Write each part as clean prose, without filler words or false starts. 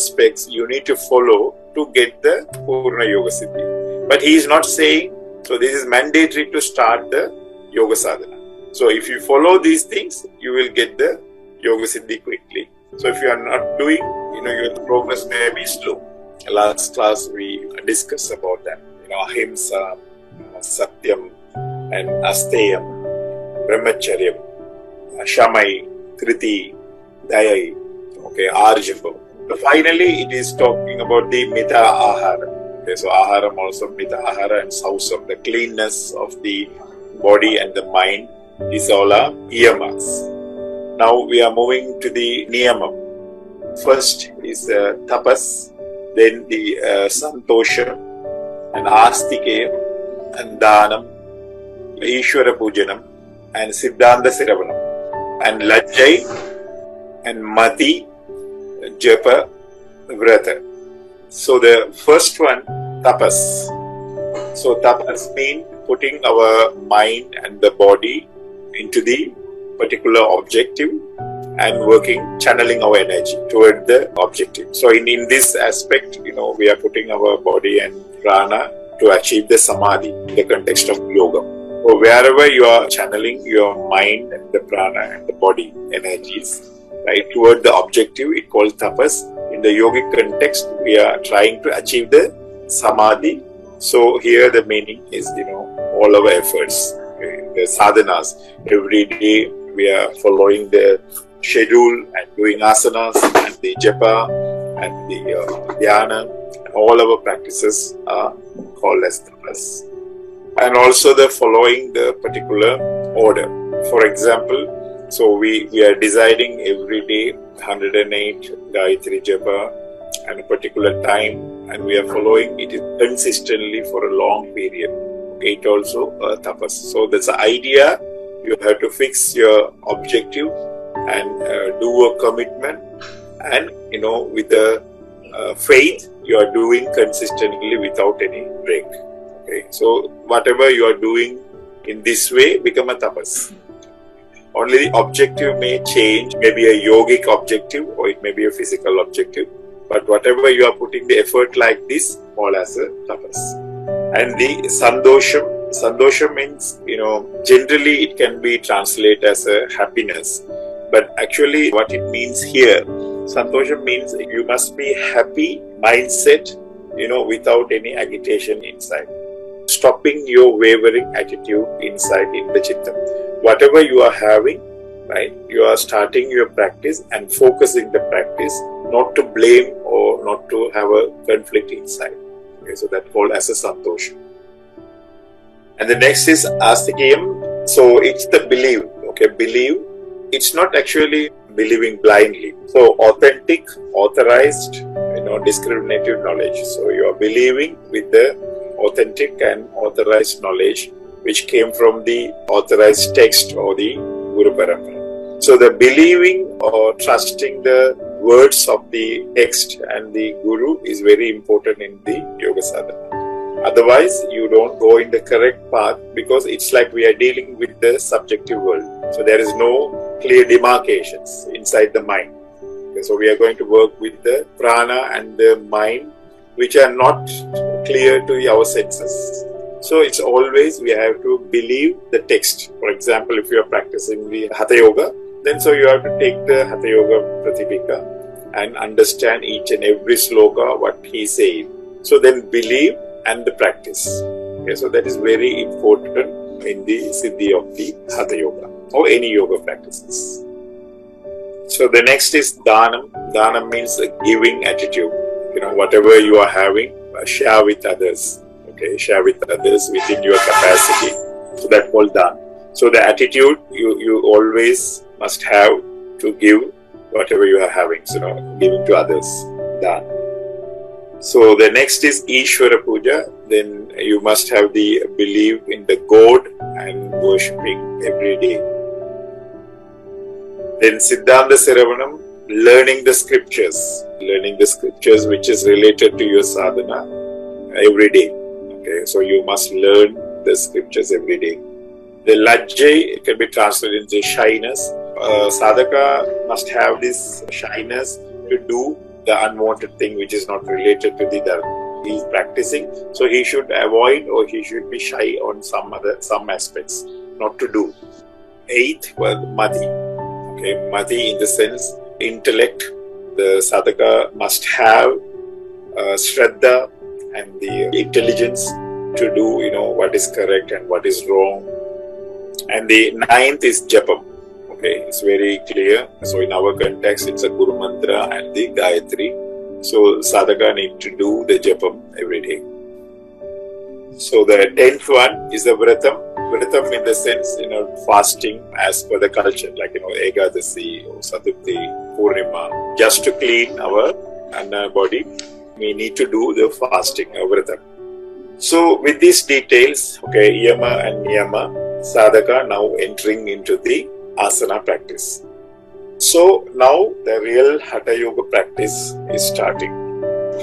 aspects you need to follow to get the Purna Yoga Siddhi. But he is not saying, so this is mandatory to start the Yoga Sadhana. So if you follow these things, you will get the Yoga Siddhi quickly. So if you are not doing, your progress may be slow. Last class we discussed about that. Ahimsa, Satyam, and Asteyam, Brahmacharyam, Shamai, Kriti, Dayai, Arjava. So finally, it is talking about the Mita Ahara. So Aharam also Mita Ahara and Sausam, the cleanness of the body and the mind. These all are Niyamas. Now we are moving to the Niyamam. First is Tapas, then the Santosham, and Astikeyam, and Dhanam, Ishvara Pujanam, and Siddhanta Siravanam, and Lajjai, and Mati, Japa, Vrata. So the first one, Tapas. So Tapas means putting our mind and the body into the particular objective and working, channeling our energy toward the objective. So in this aspect, we are putting our body and prana to achieve the samadhi in the context of yoga. So wherever you are channeling your mind and the prana and the body energies, right, toward the objective, it calls tapas. In the yogic context, we are trying to achieve the samadhi. So here the meaning is, all our efforts, the sadhanas. Every day we are following the schedule and doing asanas and the japa and the dhyana. All our practices are called as tapas. And also the following the particular order. For example, so we are deciding every day 108 Gayatri Japa and a particular time, and we are following it consistently for a long period. It also tapas. So that's the idea. You have to fix your objective and do a commitment, and with the faith you are doing consistently without any break. Okay, so whatever you are doing in this way become a tapas. Only the objective may change, maybe a yogic objective or it may be a physical objective. But whatever you are putting the effort like this, all as a tapas. And the sandosham means, generally it can be translated as a happiness. But actually what it means here, sandosham means you must be happy mindset, without any agitation inside. Stopping your wavering attitude inside in the chitta. Whatever you are having, right, you are starting your practice and focusing the practice, not to blame or not to have a conflict inside. Okay, so that's called as a santosham. And the next is astikeyam. So it's the belief. Okay, believe. It's not actually believing blindly. So authentic, authorized, discriminative knowledge. So you are believing with the authentic and authorized knowledge which came from the authorized text or the Guru Parampara. So the believing or trusting the words of the text and the Guru is very important in the Yoga Sadhana. Otherwise, you don't go in the correct path because it's like we are dealing with the subjective world. So there is no clear demarcations inside the mind. Okay, so we are going to work with the prana and the mind which are not clear to our senses. So it's always we have to believe the text. For example, if you are practicing the Hatha Yoga, then so you have to take the Hatha Yoga Pradipika and understand each and every sloka what he says. So then believe and the practice. Okay, so that is very important in the Siddhi of the Hatha Yoga or any yoga practices. So the next is Dhanam. Dhanam means a giving attitude. Whatever you are having, share with others. Okay, share with others within your capacity. So that's called Dhan. So the attitude you always must have to give whatever you are having. So giving to others. Dhan. So the next is Ishvara Puja. Then you must have the belief in the God and worshipping every day. Then Siddhanta Siravanam, learning the scriptures which is related to your sadhana every day. Okay, so you must learn the scriptures every day. The Lajjai, it can be translated into shyness. Sadhaka must have this shyness to do the unwanted thing which is not related to the dharma. He is practicing, so he should avoid or he should be shy on some aspects, not to do. Eighth was mati. Okay, mati in the sense intellect. The sadhaka must have shraddha and the intelligence to do, what is correct and what is wrong. And the ninth is japam. Okay, it's very clear. So in our context, it's a Guru Mantra and the Gayatri. So sadhaka need to do the japam every day. So the 10th one is the vratam. Vratam in the sense, fasting as per the culture, like, Ekadasi or Saturthi, Purnima. Just to clean our body, we need to do the fasting, vratam. So with these details, okay, yama and niyama, sadhaka now entering into the asana practice. So now the real Hatha Yoga practice is starting.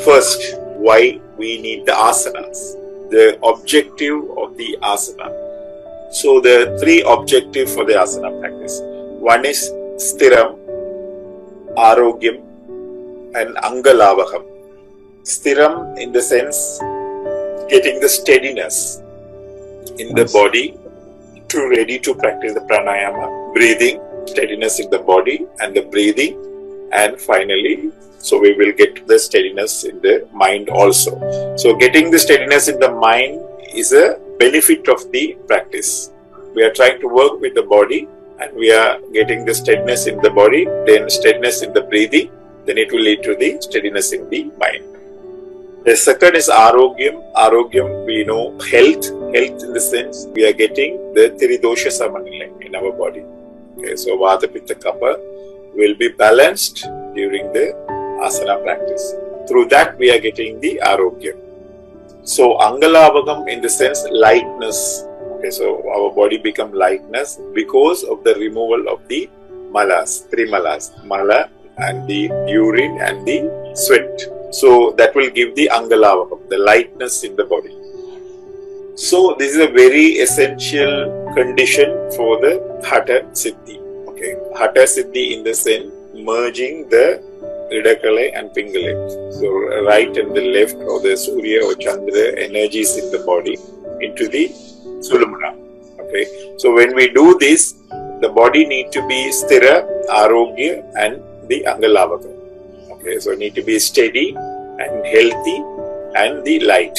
First, why we need the asanas? The objective of the asana. So the three objectives for the asana practice. One is stiram, arogyam and angalavaham. Stiram in the sense getting the steadiness in the body to ready to practice the pranayama, breathing, steadiness in the body and the breathing, and finally, so we will get the steadiness in the mind also. So getting the steadiness in the mind is a benefit of the practice. We are trying to work with the body and we are getting the steadiness in the body, then steadiness in the breathing, then it will lead to the steadiness in the mind. The second is arogyam. Arogyam, we know health. Health in the sense we are getting the Tiridosha Samanila in our body. Okay, so Vata, Pitta, Kapha will be balanced during the asana practice. Through that we are getting the arogyam. So Angalavagam in the sense lightness. Okay, so our body become lightness because of the removal of the malas, three malas, mala and the urine and the sweat. So that will give the Angalavagam, the lightness in the body. So this is a very essential condition for the Hatha Siddhi. Okay, Hatha Siddhi in the sense merging the Idakale and Pingale. So right and the left or the Surya or Chandra energies in the body into the Sulumna. Okay, so when we do this, the body need to be Sthira, Arogya and the Angalavaka. Okay, so need to be steady and healthy and the light.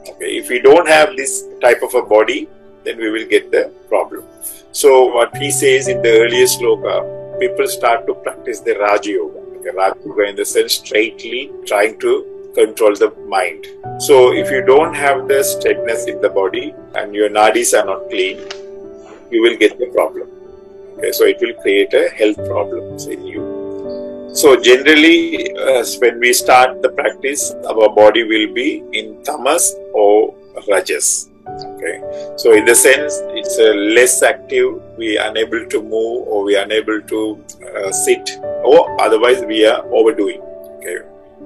Okay, if we don't have this type of a body, then we will get the problem. So what he says in the earlier sloka, people start to practice the Raja Yoga. Okay, Raja Yoga in the sense straightly trying to control the mind. So if you don't have the steadiness in the body and your nadis are not clean, you will get the problem. Okay, so it will create a health problems in you. So generally, when we start the practice, our body will be in tamas or rajas. Okay, so in the sense, it's less active. We are unable to move, or we are unable to sit, or otherwise we are overdoing. Okay,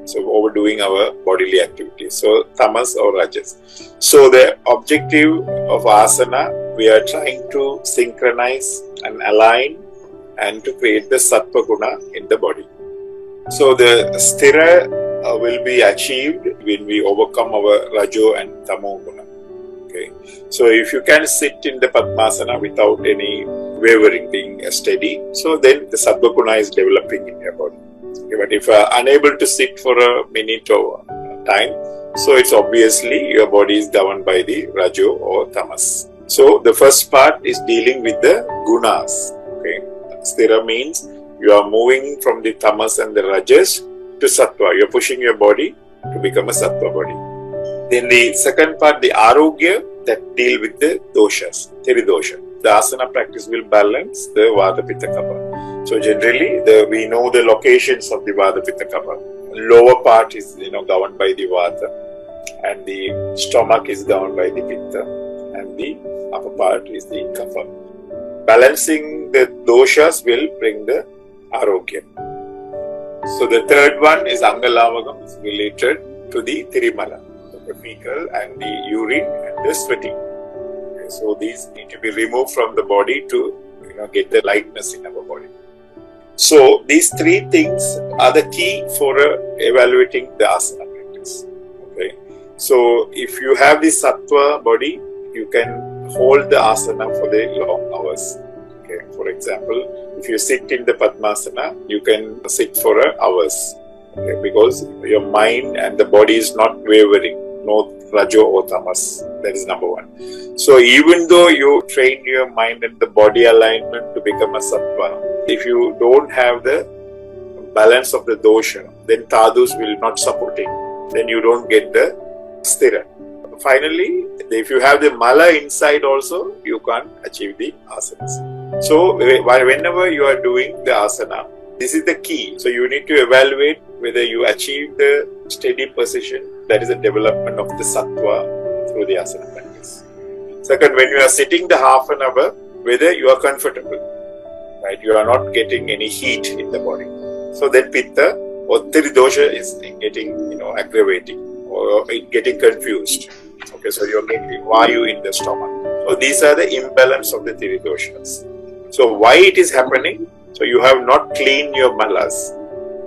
so overdoing our bodily activities. So tamas or rajas. So the objective of asana, we are trying to synchronize and align and to create the sattva guna in the body. So the sthira will be achieved when we overcome our rajo and tamo guna. Okay, so if you can sit in the padmasana without any wavering, being steady, so then the sattva guna is developing in your body. Okay, but if you are unable to sit for a minute or time, so it's obviously your body is governed by the rajo or tamas. So the first part is dealing with the gunas. Okay, sthira means you are moving from the tamas and the rajas to sattva. You are pushing your body to become a sattva body. Then the second part, the arogya, that deal with the doshas, Tiridosha. The asana practice will balance the Vata, Pitta, Kapha. So generally, we know the locations of the Vata, Pitta, Kapha. Lower part is governed by the Vata, and the stomach is governed by the Pitta, and the upper part is the Kapha. Balancing the doshas will bring the arogya. So the third one is Angalavagam, is related to the Tirimala, the fecal and the urine and the sweating. Okay, so these need to be removed from the body to get the lightness in our body. So these three things are the key for evaluating the asana practice. Okay. So if you have this sattva body, you can hold the asana for the long hours. Okay. For example, if you sit in the Padmasana, you can sit for hours. Okay. Because your mind and the body is not wavering. No rajo or tamas. That is number one. So even though you train your mind and the body alignment to become a sattva, if you don't have the balance of the dosha, then tadus will not support it. Then you don't get the sthira. Finally, if you have the mala inside also, you can't achieve the asanas. So whenever you are doing the asana, this is the key. So you need to evaluate whether you achieve the steady position. That is the development of the sattva through the asana practice. Second, when you are sitting the half an hour, whether you are comfortable, right? You are not getting any heat in the body. So then pitta or dosha is getting, aggravating or getting confused. Okay, so you are getting vayu in the stomach. So these are the imbalance of the doshas. So why it is happening? So you have not cleaned your malas,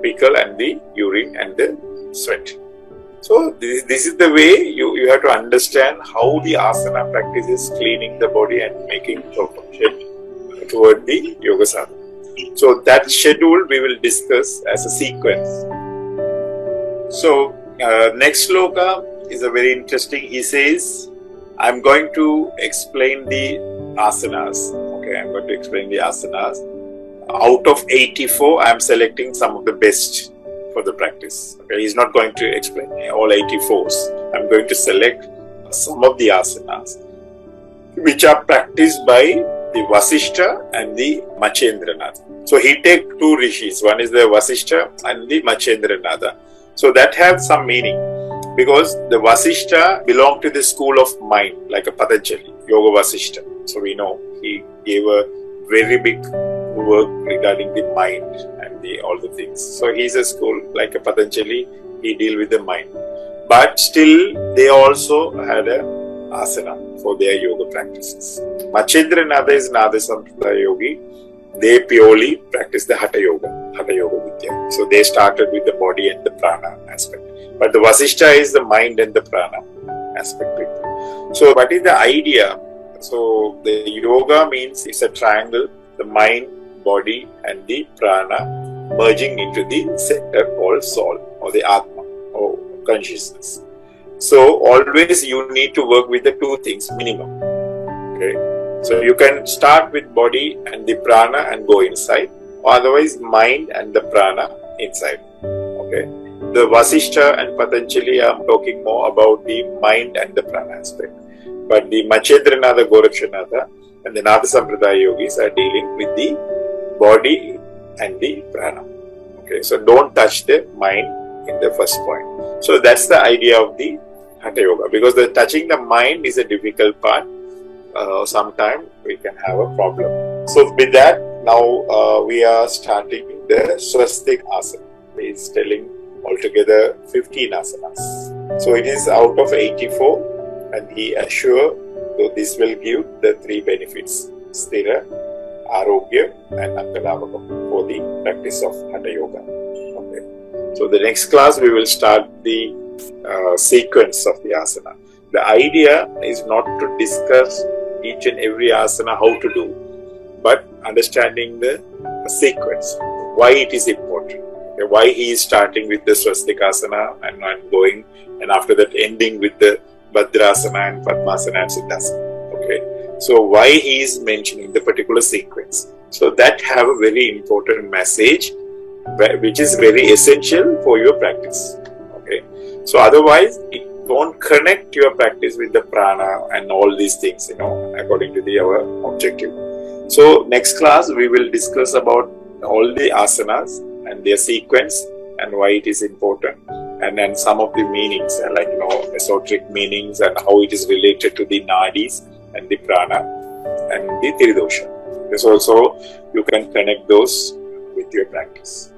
fecal and the urine and the sweat. So this is the way you have to understand how the asana practice is cleaning the body and making progression toward the yoga sadhana. So that schedule we will discuss as a sequence. So next sloka is a very interesting. He says, I'm going to explain the asanas. Okay, I'm going to explain the asanas. Out of 84, I am selecting some of the best for the practice. Okay, he's not going to explain all 84s. I'm going to select some of the asanas which are practiced by the Vasishtha and the Machendranatha. So he take two rishis. One is the Vasishtha and the Machendranatha. So that has some meaning because the Vasishtha belong to the school of mind, like a Patanjali, Yoga Vasishtha. So we know he gave a very big work regarding the mind and all the things. So he's a school like a Patanjali. He deal with the mind, but still they also had a asana for their yoga practices. Machendranatha is Nada Sampradaya Yogi. They purely practice the Hatha Yoga Vidya. So they started with the body and the prana aspect. But the Vasishtha is the mind and the prana aspect. So what is the idea? So the yoga means it's a triangle, the mind, body and the prana merging into the center called soul or the Atma or consciousness. So always you need to work with the two things minimum. Okay. So you can start with body and the prana and go inside, or otherwise mind and the prana inside. Okay. The Vasishtha and Patanjali are talking more about the mind and the prana aspect. But the Machendranatha, Gorakshanatha and the Nada Sampradaya yogis are dealing with the body and the prana. Okay. So don't touch the mind in the first point. So that's the idea of the Hatha Yoga, because the touching the mind is a difficult part. Sometimes we can have a problem. So with that, now we are starting the Swastik Asana. He is telling altogether 15 asanas. So it is out of 84 and he assured so this will give the three benefits: Sthira, Arogya and Angalavakam for the practice of Hatha Yoga. Okay. So the next class we will start the sequence of the asana. The idea is not to discuss each and every asana how to do, but understanding the sequence, why it is important, okay, why he is starting with the Swastikasana and going, and after that ending with the Bhadrasana and Padmasana and Siddhasana. Okay, so why he is mentioning the particular sequence. So that have a very important message, which is very essential for your practice. Okay, so otherwise it won't connect your practice with the prana and all these things, according to our objective. So next class we will discuss about all the asanas and their sequence and why it is important, and then some of the meanings like esoteric meanings and how it is related to the nadis and the prana and the Tiridosha. This also you can connect those with your practice.